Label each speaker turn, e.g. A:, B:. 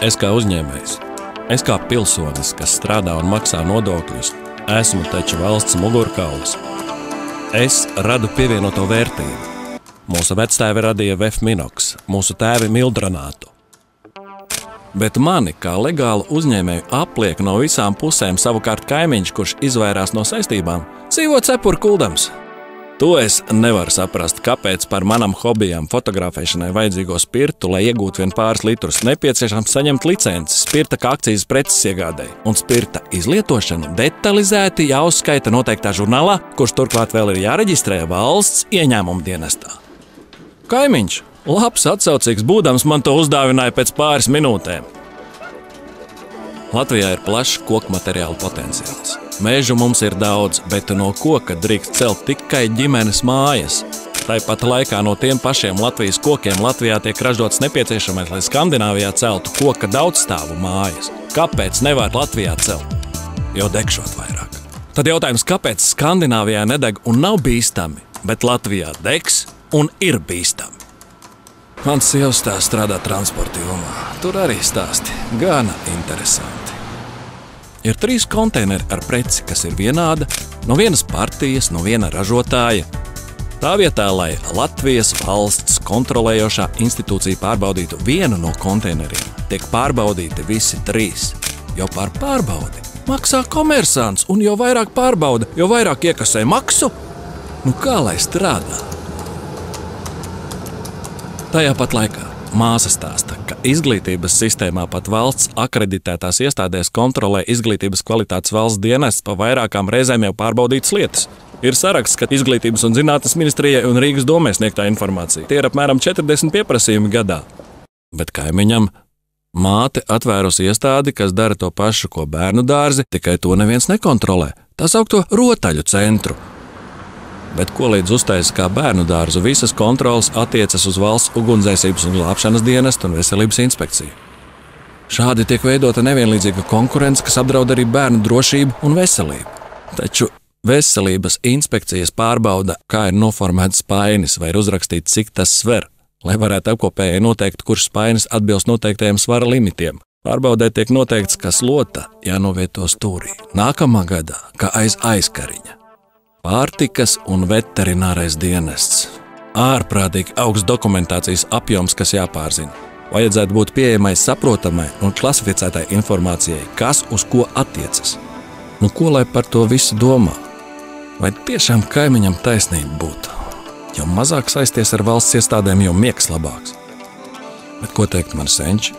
A: Es kā uzņēmējs, es kā pilsonis, kas strādā un maksā nodokļus, esmu taču valsts mugurkauls. Es radu pievienoto vērtību. Mūsu vectēvi radīja VF Minox, mūsu tēvi Mildronātu. Bet mani, kā legālu uzņēmēju, apliek no visām pusēm savukārt kaimiņš, kurš izvairās no saistībām, dzīvo cepuri kuldams. To es nevaru saprast, kāpēc par manam hobijam fotografēšanai vajadzīgo spirtu, lai iegūtu vien pāris litrus, nepieciešams saņemt licenci spirta kā akcijas preces iegādēji. Un spirta izlietošana detalizēti jāuzskaita noteiktā žurnālā, kurš turklāt vēl ir jāreģistrē valsts ieņēmuma dienestā. Kaimiņš, labs atsaucīgs būdams, man to uzdāvināja pēc pāris minūtēm. Latvijā ir plašs koku materiālu potenciāls. Mežu mums ir daudz, bet no koka drīkst celt tikai ģimenes mājas. Tāpat laikā no tiem pašiem Latvijas kokiem Latvijā tiek ražots nepieciešamais, lai Skandināvijā celtu koka daudzstāvu mājas. Kāpēc nevar Latvijā celt? Jo degšot vairāk. Tad jautājums, kāpēc Skandināvijā nedeg un nav bīstami, bet Latvijā degs un ir bīstami? Mans sievas tēvs strādā transporta jomā. Tur arī stāsti gana interesanti. Ir 3 konteineri ar preci, kas ir vienāda, no vienas partijas, no viena ražotāja. Tā vietā, lai Latvijas valsts kontrolējošā institūcija pārbaudītu vienu no konteineriem, tiek pārbaudīti visi 3. Jo par pārbaudi maksā komersants, un jo vairāk pārbauda, jo vairāk iekasē maksu. Nu kā lai strādā? Tajā pat laikā māsa stāsta, ka izglītības sistēmā pat valsts akreditētās iestādēs kontrolē izglītības kvalitātes valsts dienests pa vairākām reizēm jau pārbaudītas lietas. Ir saraksts, ka Izglītības un zinātnes ministrijai un Rīgas domē sniegtā informācija. Tie ir apmēram 40 pieprasījumi gadā. Bet kaimiņam māte atvērusi iestādi, kas dara to pašu, ko bērnu dārzi, tikai to neviens nekontrolē. Tā saukto rotaļu centru. Bet ko līdz uztaisa kā bērnu dārzu, visas kontrolas attiecas uz valsts ugunsdzēsības un glābšanas dienestu un veselības inspekciju. Šādi tiek veidota nevienlīdzīga konkurence, kas apdraud arī bērnu drošību un veselību. Taču veselības inspekcijas pārbauda, kā ir noformēts spainis vai ir uzrakstīts, cik tas sver, lai varētu apkopēji noteikt, kurš spainis atbilst noteiktajiem svara limitiem. Pārbaudē tiek noteikts, ka slota jānovieto stūrī nākamā gadā, kā aiz aizkariņa. Pārtikas un veterinārais dienests. Ārprātīgi augsts dokumentācijas apjoms, kas jāpārzina. Vajadzētu būt pieejamai saprotamai un klasificētai informācijai, kas uz ko attiecas. Nu, ko lai par to visu domā? Vai tiešām kaimiņam taisnība būtu? Jo mazāk saisties ar valsts iestādēm, jo miegs labāks. Bet ko teikt man senči?